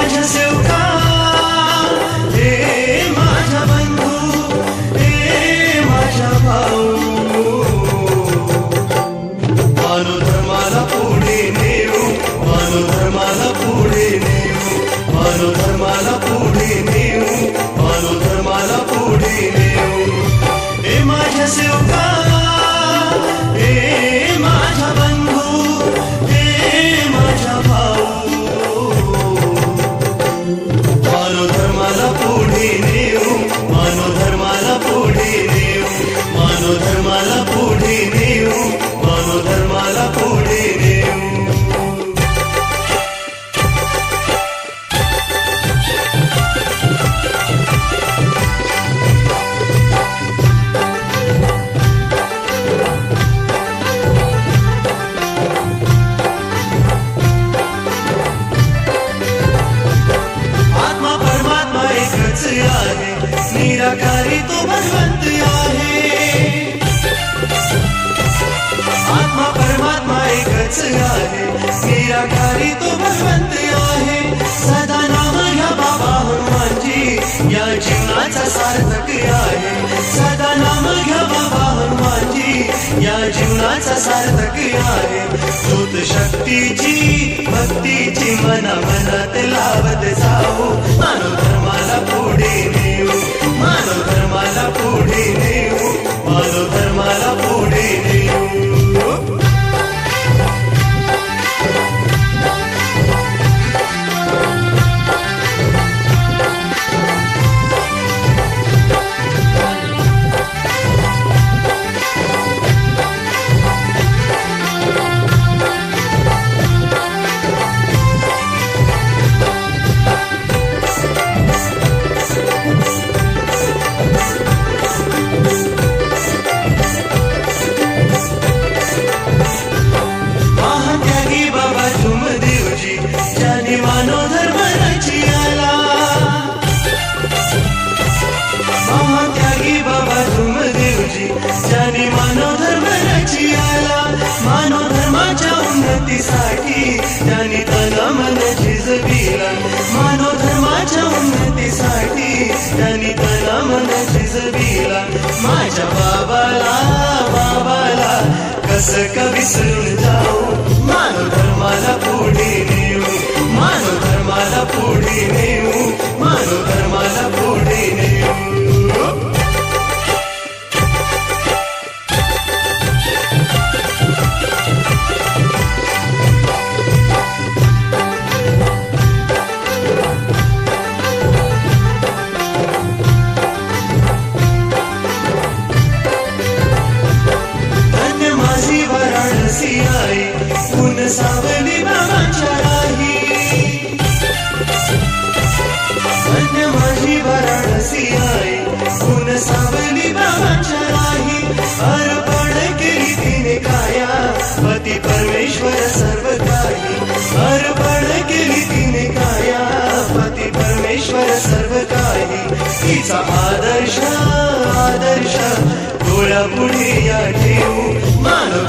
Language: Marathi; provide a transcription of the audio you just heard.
माझ्या सेवका, हे माझ्या बंधू, हे माझ्या भाऊ, मानव धर्माला पुढे नेऊ, मानव धर्माला पुढे नेऊ, मानव धर्माला पुढे नेऊ, मानव धर्माला पुढे नेऊ. हे माझ्या सेवका, हे माझ्या बंधू, हे माझ्या भाऊ, मानव धर्माला पुढे नेऊ, मानव धर्माला पुढे नेऊ, मानव धर्माला पुढे नेऊ, मानव धर्माला पुढे नेऊ. आत्मा परमात्मा एकच आहे, निराकारी तो भगवंत आहे. आत्मा परमात्मा एकच आहे, निराकारी तो भगवंत आहे. सदा नाम घ्या बाबा हनुमानजी, या जीवनाचा सार्थक आहे. सदा नाम घ्या बाबा हनुमानजी, या जीवनाचा सार्थक आहे. ज्योत शक्तीची भक्तीची मना मनात लावत जाऊ, मानव धर्माला पुढे नेऊ, मानव धर्माला पुढे नेऊ, मानव धर्माला पुढे नेऊ. महात्यागी बाबा तुमदेवजी, ज्याने मानव धर्म रचियाला. महात्यागी बाबा तुमदेवजी, ज्याने मानव धर्म रचियाला. मानव धर्माच्या उन्नतीसाठी त्यांनी तन मन झिजविला. मानव धर्माच्या उन्नतीसाठी त्यांनी तन मन झिजविला. माझ्या बाबाला बाबाला कसं का विसरून जाऊ, मानव धर्माला पुढे नेऊ, मानव धर्माला पुढे नेऊ, मानव धर्माला पुढे नेऊ. धन्य माझी वाराणसी आई, ऊन सावली बाबांच्या राही. धन्य माझी वाराणसी आई, ऊन सावली बाबांच्या राही. अर्पण केली तिने काया, पती परमेश्वर सर्व काही. अर्पण केली तिने काया, पती परमेश्वर सर्व काही. तिचा आदर्श आदर्श डोळ्यापुढे या ठेवू, मानव